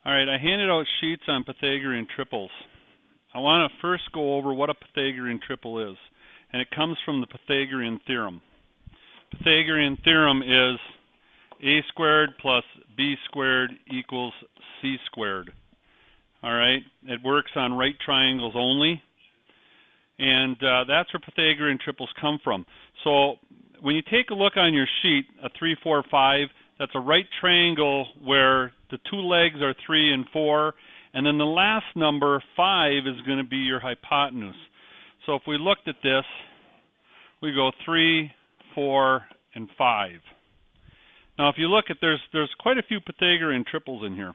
All right, I handed out sheets on Pythagorean triples. I want to first go over what a Pythagorean triple is, and it comes from the Pythagorean theorem. Pythagorean theorem is a squared plus b squared equals c squared. All right, it works on right triangles only, and that's where Pythagorean triples come from. So when you take a look on your sheet, a 3, 4, 5, that's a right triangle where the two legs are 3 and 4, and then the last number, 5, is going to be your hypotenuse. So if we looked at this, we go 3, 4, and 5. Now if you look at, there's quite a few Pythagorean triples in here.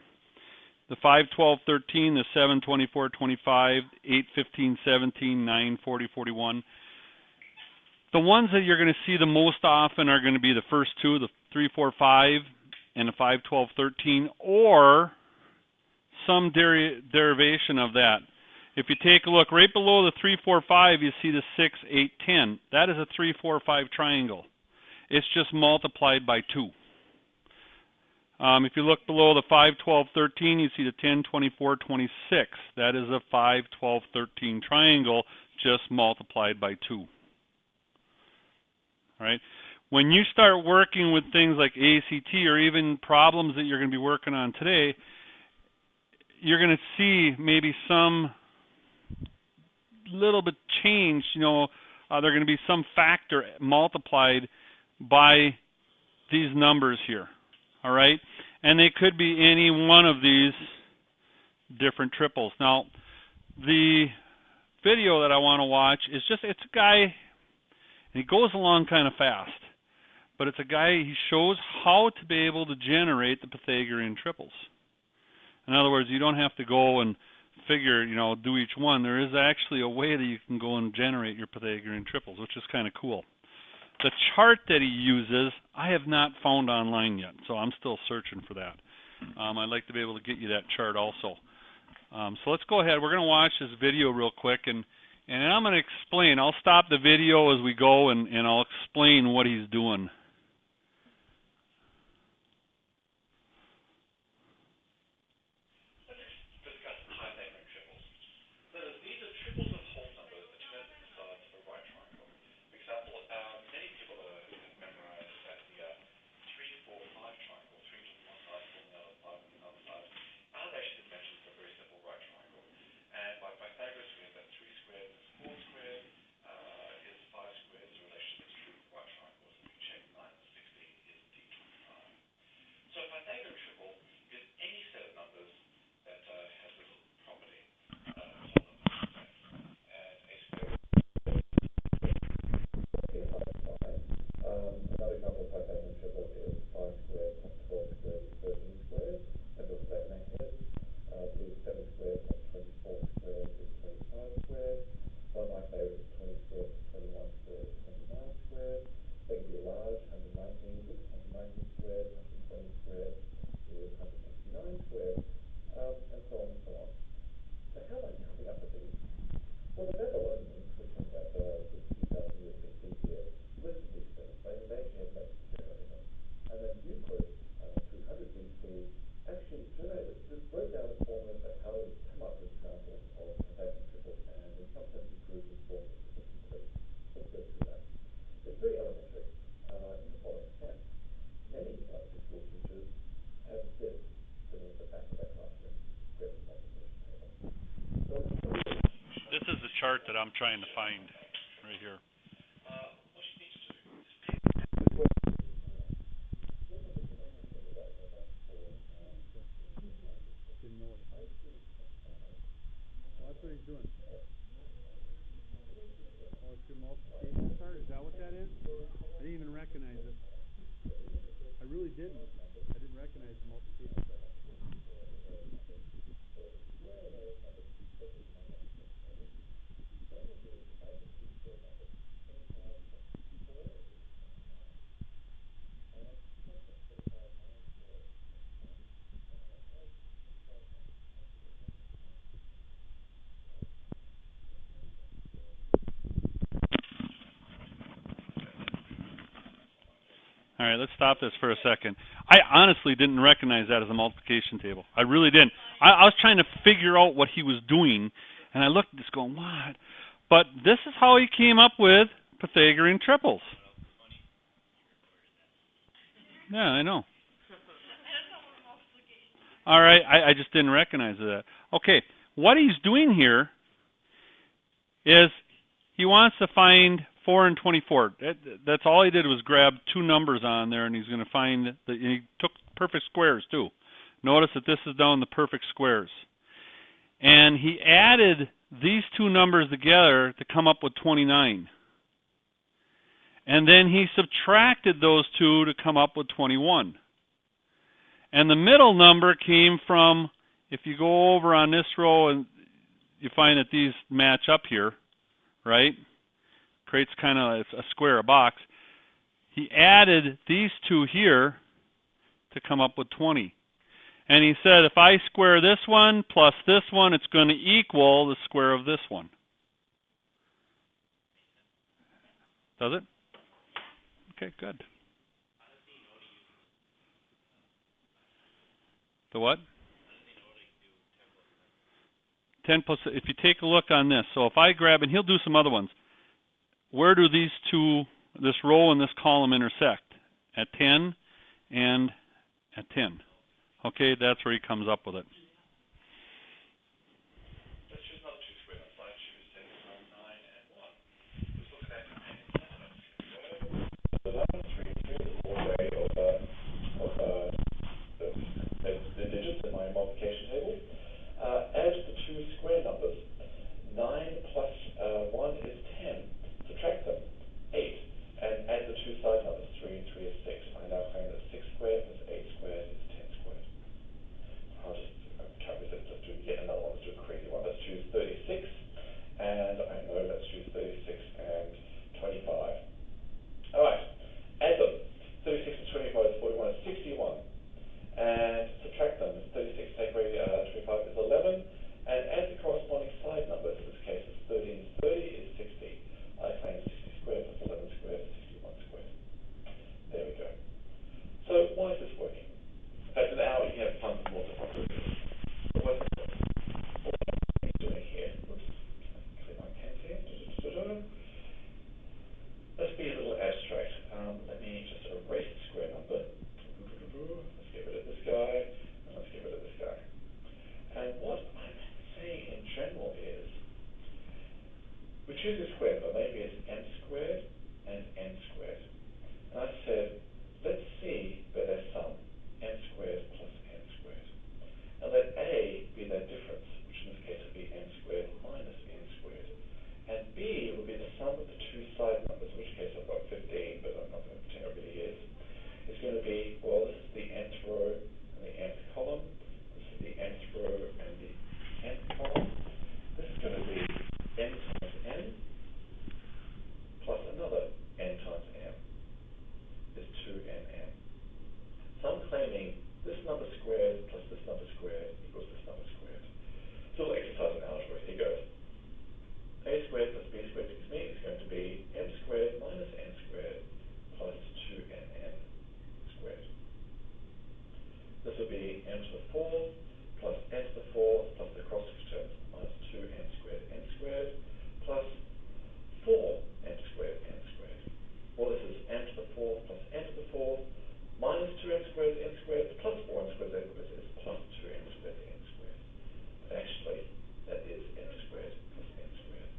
The 5, 12, 13, the 7, 24, 25, 8, 15, 17, 9, 40, 41. The ones that you're going to see the most often are going to be the first two, the 3, 4, 5, and the 5, 12, 13, or some derivation of that. If you take a look right below the 3, 4, 5, you see the 6, 8, 10. That is a 3, 4, 5 triangle. It's just multiplied by 2. If you look below the 5, 12, 13, you see the 10, 24, 26. That is a 5, 12, 13 triangle, just multiplied by 2. All right. When you start working with things like ACT or even problems that you're going to be working on today, you're going to see maybe some little bit change. They're going to be some factor multiplied by these numbers here. All right, and they could be any one of these different triples. Now, the video that I want to watch is it's a guy, and he goes along kind of fast, but it's a guy, he shows how to be able to generate the Pythagorean triples. In other words, you don't have to go and figure, do each one. There is actually a way that you can go and generate your Pythagorean triples, which is kind of cool. The chart that he uses, I have not found online yet, so I'm still searching for that. I'd like to be able to get you that chart also. So let's go ahead. We're going to watch this video real quick, and I'm going to explain. I'll stop the video as we go, and I'll explain what he's doing. This is the chart that I'm trying to find right here. That's what he's doing. Oh, it's your multiplication chart? Is that what that is? I didn't even recognize it. I really didn't. I didn't recognize the multiplication chart. All All right, let's stop this for a second. I honestly didn't recognize that as a multiplication table. I really didn't. I was trying to figure out what he was doing, and I looked at this going, what? But this is how he came up with Pythagorean triples. Yeah, I know. All right, I just didn't recognize that. Okay, what he's doing here is he wants to find 4 and 24. That's all he did was grab two numbers on there, and he's going to find that he took perfect squares too. Notice that this is down the perfect squares. And he added these two numbers together to come up with 29. And then he subtracted those two to come up with 21. And the middle number came from, if you go over on this row and you find that these match up here, right? Creates kind of a square, a box. He added these two here to come up with 20. And he said, if I square this one plus this one, it's going to equal the square of this one. Does it? Okay, good. The what? 10 plus, if you take a look on this, so if I grab, and he'll do some other ones, where do these two, this row and this column intersect? At 10 and at 10. Okay, that's where he comes up with it. Let's choose another two square. Let's like choose 6, 9, and 1. Let's look at that. The digits in my multiplication table. Add the two square numbers. 9 plus 1 is 10. Subtract them, 8. And add the two side numbers. 3 and 3 is 6. I now claim that 6 squared plus 8 squared is 10 squared. I'll just count this. Let's do yet another one. Let's do a crazy one. Let's choose 36. And I know let's choose 36 and 25. All right. Add them. 36 and 25 is 41 is 61. And subtract them. 36 take away 25 is 11. And add the corresponding side numbers. In this case, it's 13 is 30 is 60. I claim 60 squared plus 11 squared is 61 squared. There we go. So why is this working? In fact, now you have tons more to do. So what I'm doing here, oops, clear my pens here. Let's be a little abstract. Let me just erase the square number. Let's get rid of this guy, and let's get rid of this guy. And what I'm saying in general is, we choose a square number, maybe it's m squared and n squared. And I said, let's see where they sum, m squared plus n squared. And let A be that difference, which in this case would be m squared minus n squared. And B will be the sum of the two side numbers, in which case I've got 15, but I'm not going to pretend it really is. It's going to be, well, this is the nth row and the nth column. This is the nth row and the nth column. This is going to be n times n plus another n times m is 2nn. So I'm claiming this number squared plus this number squared equals this number squared. So we'll exercise in algebra. Here goes. A squared plus b squared gives me is going to be m squared minus n squared plus 2nn squared. This will be m to the 4th plus n to the 4th plus the cross terms minus 2n squared n squared plus 4n squared n squared. Well, this is m to the 4th plus n to the 4th minus 2n squared n squared plus 4n squared n squared is plus 2n squared n squared. But actually, that is n squared plus n squared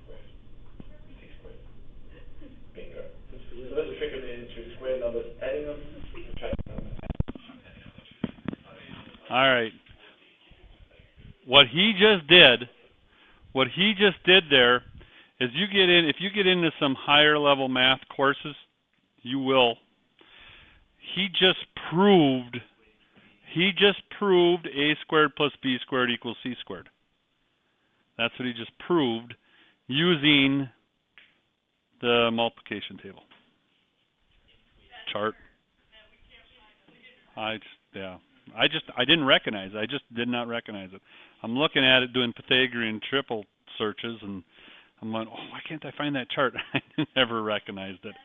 squared. C squared. Bingo. So let's trick them into square numbers, adding them, subtracting them. All right. What he just did there is if you get into some higher level math courses, you will. He just proved a squared plus b squared equals c squared. That's what he just proved using the multiplication table chart. I didn't recognize it. I just did not recognize it. I'm looking at it doing Pythagorean triple searches, and I'm going, oh, why can't I find that chart? I never recognized it.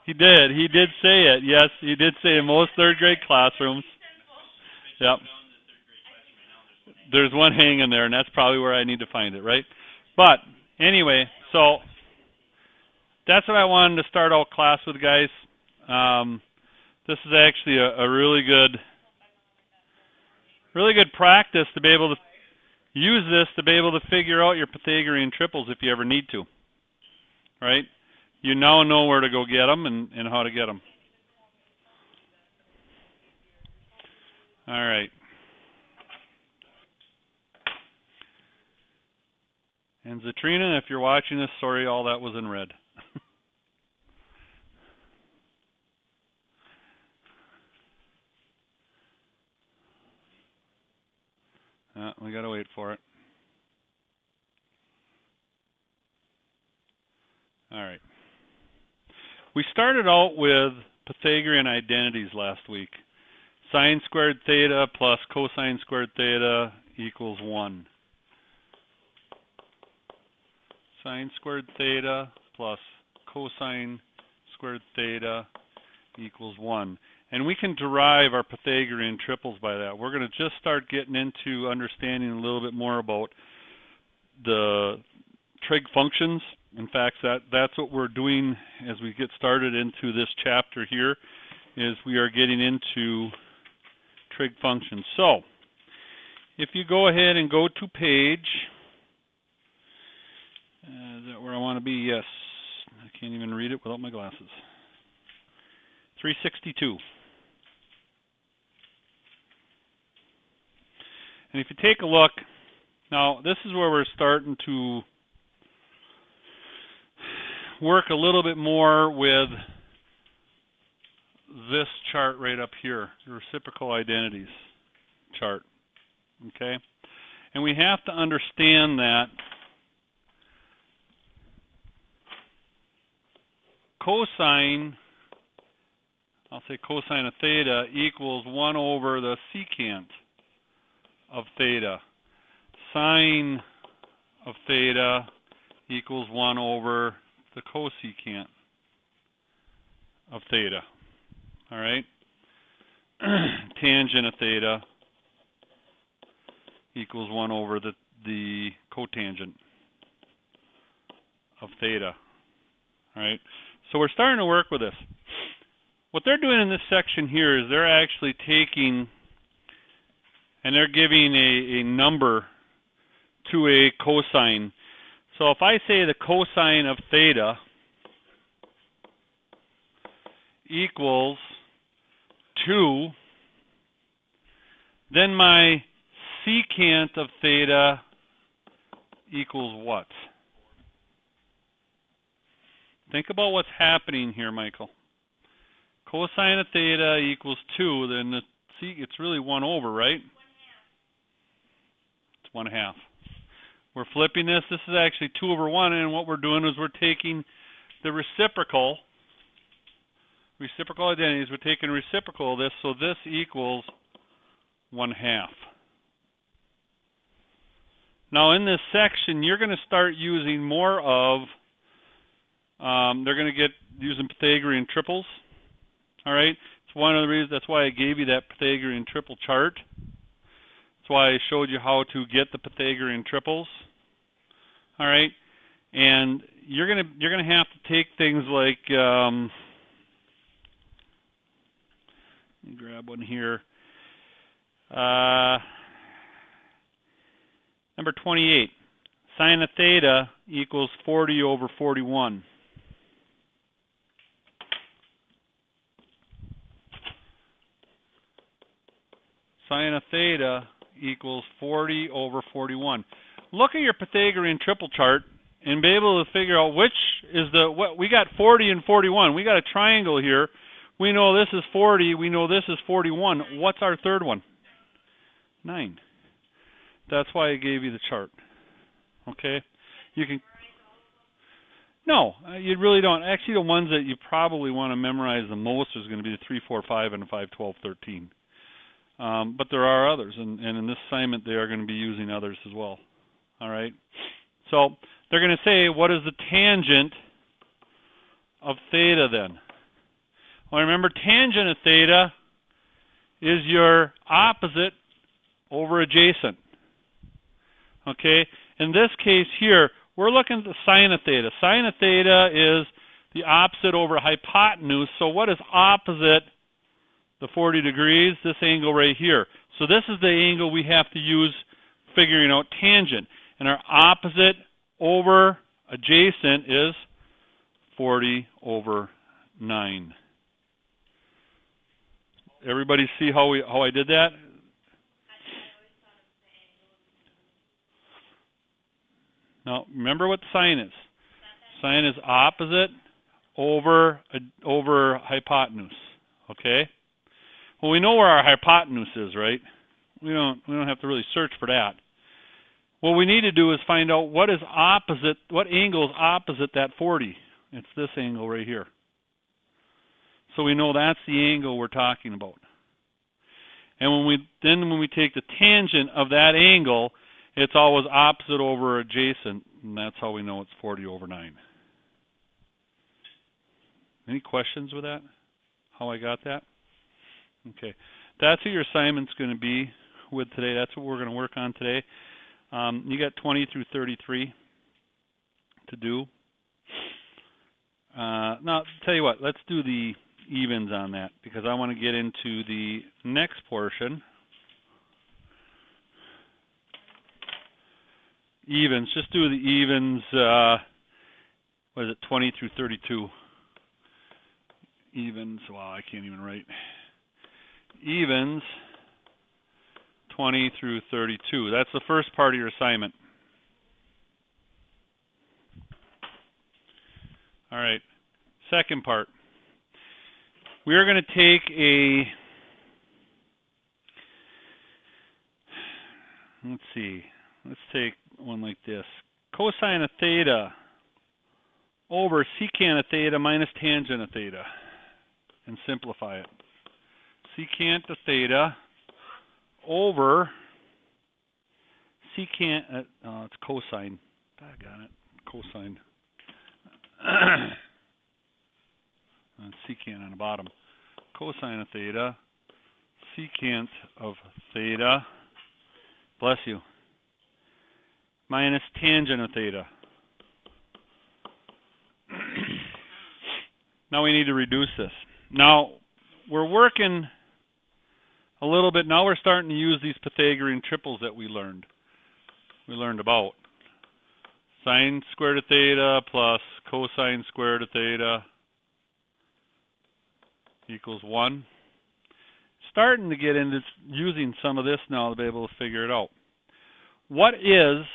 He did. He did say it. Yes, he did say in most third grade classrooms. Yep. There's one hanging there, and that's probably where I need to find it, right? But anyway, so that's what I wanted to start out class with, guys. This is actually a really good practice to be able to use this to be able to figure out your Pythagorean triples if you ever need to, right? You now know where to go get them and how to get them. All right. And Zatrina, if you're watching this, sorry all that was in red. We got to wait for it. All right. We started out with Pythagorean identities last week. Sine squared theta plus cosine squared theta equals 1. Sine squared theta plus cosine squared theta equals 1. And we can derive our Pythagorean triples by that. We're going to just start getting into understanding a little bit more about the trig functions. In fact, that's what we're doing as we get started into this chapter here, is we are getting into trig functions. So, if you go ahead and go to page, is that where I want to be? Yes. I can't even read it without my glasses. 362. And if you take a look, now this is where we're starting to work a little bit more with this chart right up here, the reciprocal identities chart, okay? And we have to understand that cosine, I'll say cosine of theta equals 1 over the secant of theta. Sine of theta equals 1 over the cosecant of theta. All right? Tangent of theta equals 1 over the cotangent of theta. All right? So we're starting to work with this. What they're doing in this section here is they're actually taking and they're giving a number to a cosine. So if I say the cosine of theta equals 2, then my secant of theta equals what? Think about what's happening here, Michael. Cosine of theta equals 2, then it's really 1 over, right? 1/2. It's 1/2. We're flipping this. This is actually 2 over 1, and what we're doing is we're taking the reciprocal identities. We're taking reciprocal of this, so this equals 1/2. Now in this section, you're going to start using more of, they're going to get using Pythagorean triples. All right, it's one of the reasons, that's why I gave you that Pythagorean triple chart. That's why I showed you how to get the Pythagorean triples. All right, and you're gonna have to take things like, let me grab one here. Number 28, sine of theta equals 40 over 41. Sine of theta equals 40 over 41. Look at your Pythagorean triple chart and be able to figure out which is what we got 40 and 41. We got a triangle here. We know this is 40. We know this is 41. What's our third one? 9. That's why I gave you the chart. Okay? You can. No, you really don't. Actually, the ones that you probably want to memorize the most is going to be the 3, 4, 5, and the 5, 12, 13. But there are others, and in this assignment they are going to be using others as well. All right? So they're going to say, what is the tangent of theta then? Well, remember, tangent of theta is your opposite over adjacent. Okay? In this case here, we're looking at the sine of theta. Sine of theta is the opposite over hypotenuse. So what is opposite the 40 degrees? This angle right here. So this is the angle we have to use figuring out tangent. And our opposite over adjacent is 40 over 9. Everybody see how I did that? Now, remember what sine is. Sine is opposite over hypotenuse. Okay? Well, we know where our hypotenuse is, right? We don't have to really search for that. What we need to do is find out what angle is opposite that 40. It's this angle right here. So we know that's the angle we're talking about. And when we take the tangent of that angle, it's always opposite over adjacent, and that's how we know it's 40 over 9. Any questions with that? How I got that? Okay. That's what your assignment's going to be with today. That's what we're going to work on today. You got 20 through 33 to do. Now, tell you what, let's do the evens on that, because I want to get into the next portion. Evens, just do the evens, what is it, 20 through 32. Evens, wow, I can't even write. Evens, 20 through 32. That's the first part of your assignment. All right, second part. We are going to take let's take one like this. Cosine of theta over secant of theta minus tangent of theta, and simplify it. Secant of theta over secant, it's cosine. I got it, cosine. Secant on the bottom. Cosine of theta, secant of theta, bless you, minus tangent of theta. Now we need to reduce this. Now we're working a little bit. Now we're starting to use these Pythagorean triples that we learned about. Sine squared of theta plus cosine squared of theta equals 1. Starting to get into using some of this now to be able to figure it out. What is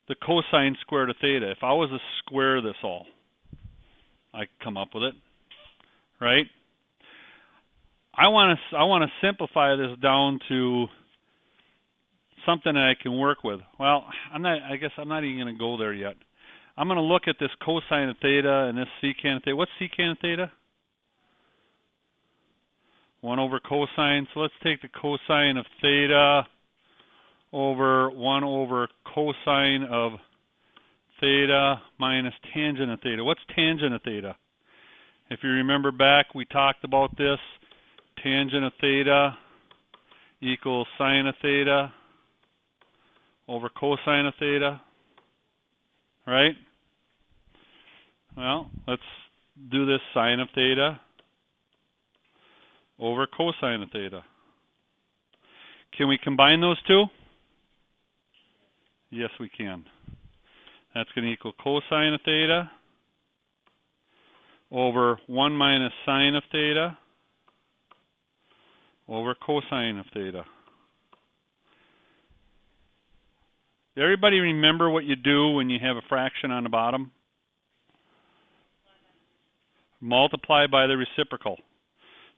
the cosine squared of theta? If I was to square this all, I could come up with it, right? I want to simplify this down to something that I can work with. Well, I guess I'm not even going to go there yet. I'm going to look at this cosine of theta and this secant of theta. What's secant of theta? 1 over cosine. So let's take the cosine of theta over 1 over cosine of theta minus tangent of theta. What's tangent of theta? If you remember back, we talked about this. Tangent of theta equals sine of theta over cosine of theta, right? Well, let's do this sine of theta over cosine of theta. Can we combine those two? Yes, we can. That's going to equal cosine of theta over 1 minus sine of theta over cosine of theta. Everybody remember what you do when you have a fraction on the bottom? Multiply by the reciprocal.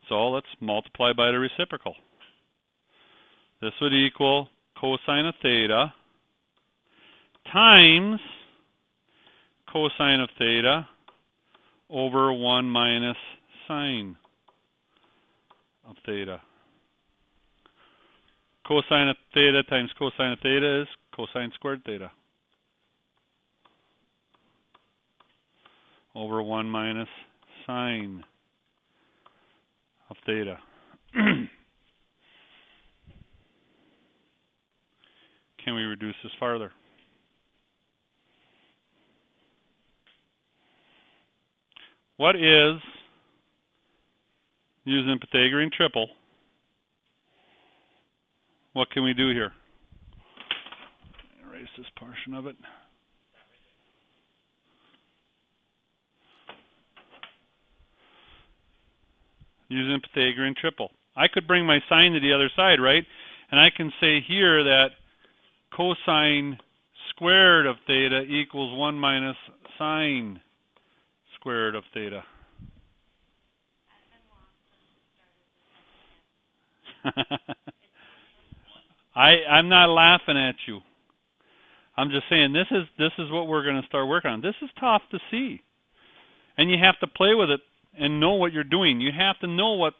So let's multiply by the reciprocal. This would equal cosine of theta times cosine of theta over 1 minus sine of theta. Cosine of theta times cosine of theta is cosine squared theta over 1 minus sine of theta. Can we reduce this farther? What is, using Pythagorean triple, what can we do here? Erase this portion of it. Using Pythagorean triple. I could bring my sine to the other side, right? And I can say here that cosine squared of theta equals 1 minus sine squared of theta. I'm not laughing at you. I'm just saying this is what we're going to start working on. This is tough to see. And you have to play with it and know what you're doing. You have to know what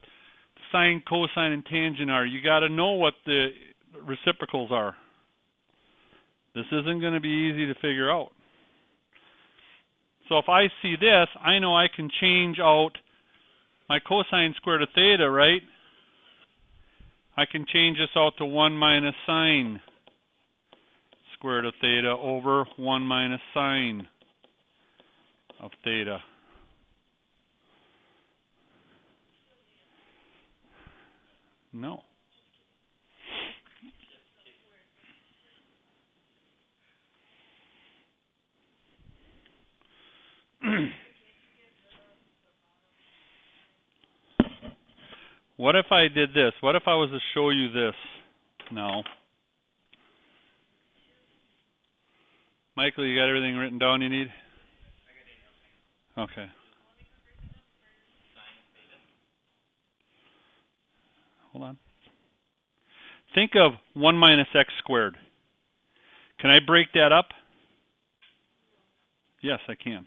sine, cosine, and tangent are. You got to know what the reciprocals are. This isn't going to be easy to figure out. So if I see this, I know I can change out my cosine squared of theta, right? I can change this out to 1 minus sine squared of theta over 1 minus sine of theta. No. What if I did this? What if I was to show you this? No. Michael, you got everything written down you need? Okay. Hold on. Think of 1 minus x squared. Can I break that up? Yes, I can.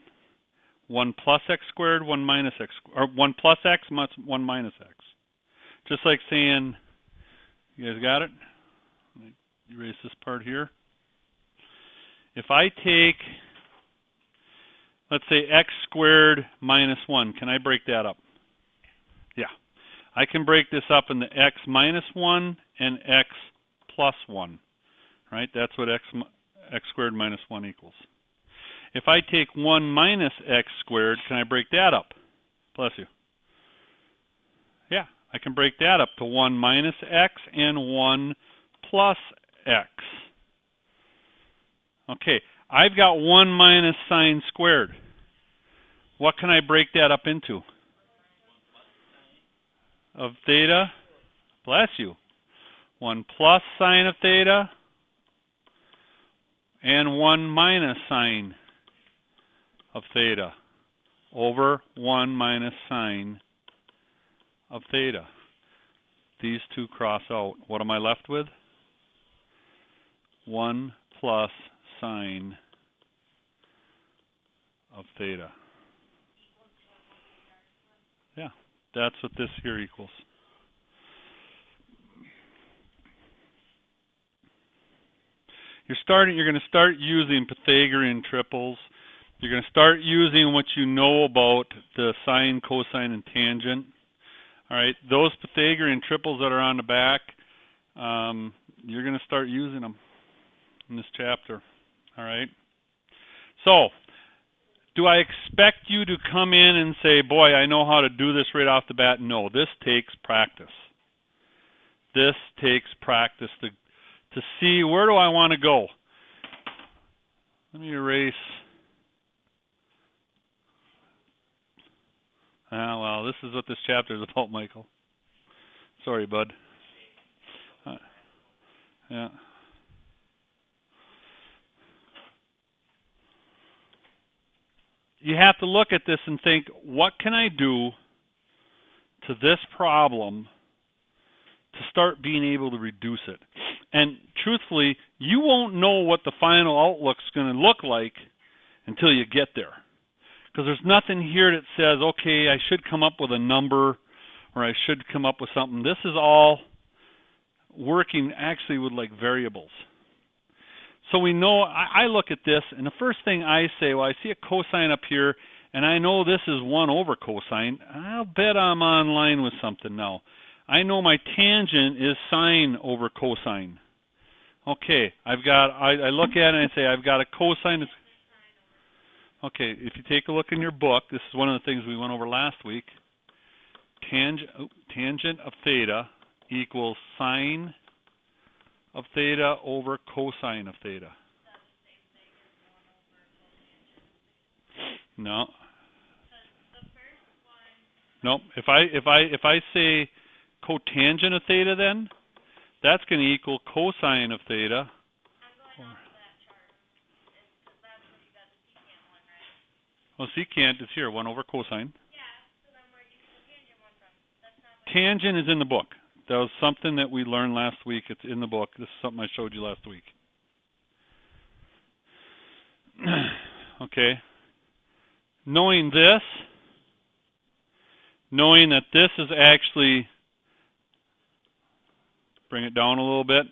1 plus x squared, 1 minus x, or 1 plus x, 1 minus x. Just like saying, you guys got it? Let me erase this part here. If I take, let's say x squared minus 1, can I break that up? Yeah. I can break this up into x minus 1 and x plus 1. Right? That's what x squared minus 1 equals. If I take 1 minus x squared, can I break that up? Bless you. Yeah, I can break that up to 1 minus x and 1 plus x. Okay, I've got 1 minus sine squared. What can I break that up into? Of theta, bless you. 1 plus sine of theta and 1 minus sine of theta over 1 minus sine of theta. These two cross out. What am I left with? 1 plus sine of theta. Yeah, that's what this here equals. You're going to start using Pythagorean triples. You're going to start using what you know about the sine, cosine, and tangent. All right, those Pythagorean triples that are on the back, you're going to start using them in this chapter. All right. So, do I expect you to come in and say, boy, I know how to do this right off the bat? No, this takes practice. This takes practice to see where do I want to go. Let me erase. Well, this is what this chapter is about, Michael. Sorry, bud. Yeah. You have to look at this and think, what can I do to this problem to start being able to reduce it? And truthfully, you won't know what the final outlook's going to look like until you get there. Because there's nothing here that says, okay, I should come up with a number or I should come up with something. This is all working actually with like variables. So we know, I look at this, and the first thing I say, well, I see a cosine up here, And I know this is 1 over cosine. I'll bet I'm online with something now. I know my tangent is sine over cosine. Okay, I look at it and I say I've got a cosine. Okay, if you take a look in your book, this is one of the things we went over last week. Tangent of theta equals sine of theta over cosine of theta. No. No. If I say cotangent of theta, then that's going to equal cosine of theta. Well, secant is here, 1 over cosine. Tangent is in the book. That was something that we learned last week. It's in the book. This is something I showed you last week. Okay. Knowing this, knowing that this is actually, bring it down a little bit.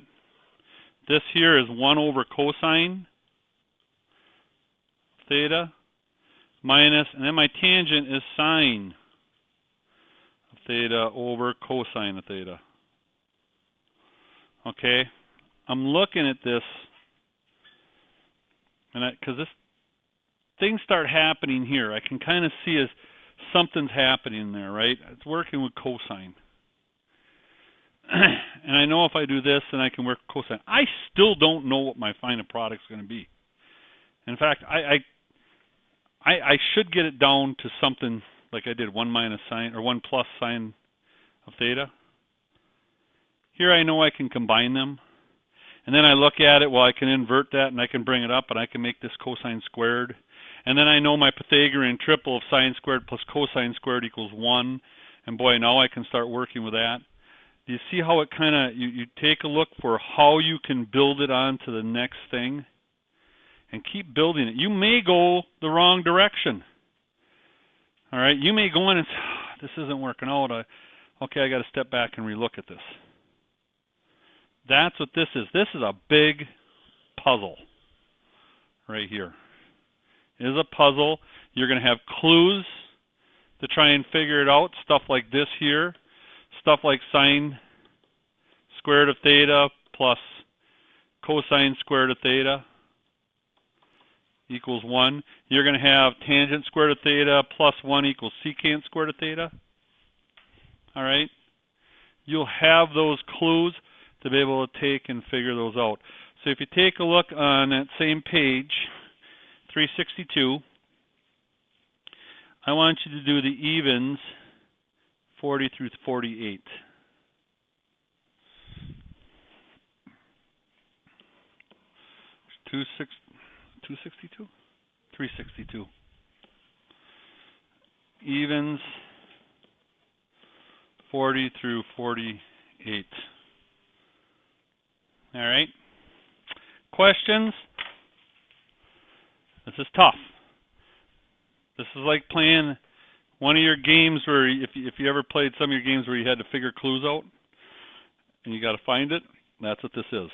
This here is 1 over cosine theta minus, and then my tangent is sine of theta over cosine of theta. Okay, I'm looking at this, and because this things start happening here, I can kind of see as something's happening there, right? It's working with cosine. And I know if I do this, then I can work cosine. I still don't know what my final product's going to be. In fact, I should get it down to something like I did 1 minus sine, or 1 plus sine of theta. Here I know I can combine them. And then I look at it, well, I can invert that and I can bring it up and I can make this cosine squared. And then I know my Pythagorean triple of sine squared plus cosine squared equals 1. And boy, now I can start working with that. Do you see how it kind of, you take a look for how you can build it on to the next thing? And keep building it. You may go the wrong direction. All right, you may go in and say, this isn't working out. Okay, I got to step back and relook at this. That's what this is. This is a big puzzle right here. It is a puzzle. You're going to have clues to try and figure it out. Stuff like this here. Stuff like sine squared of theta plus cosine squared of theta equals 1. You're going to have tangent squared of theta plus 1 equals secant squared of theta. All right? You'll have those clues to be able to take and figure those out. So if you take a look on that same page, 362, I want you to do the evens 40 through 48. Two 262? 362. Evens 40 through 48. All right. Questions? This is tough. This is like playing one of your games where, if you ever played some of your games where you had to figure clues out and you got to find it, that's what this is.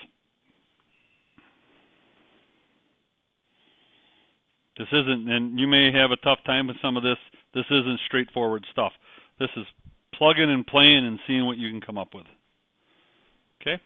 This isn't, and you may have a tough time with some of this. This isn't straightforward stuff. This is plugging and playing and seeing what you can come up with. Okay?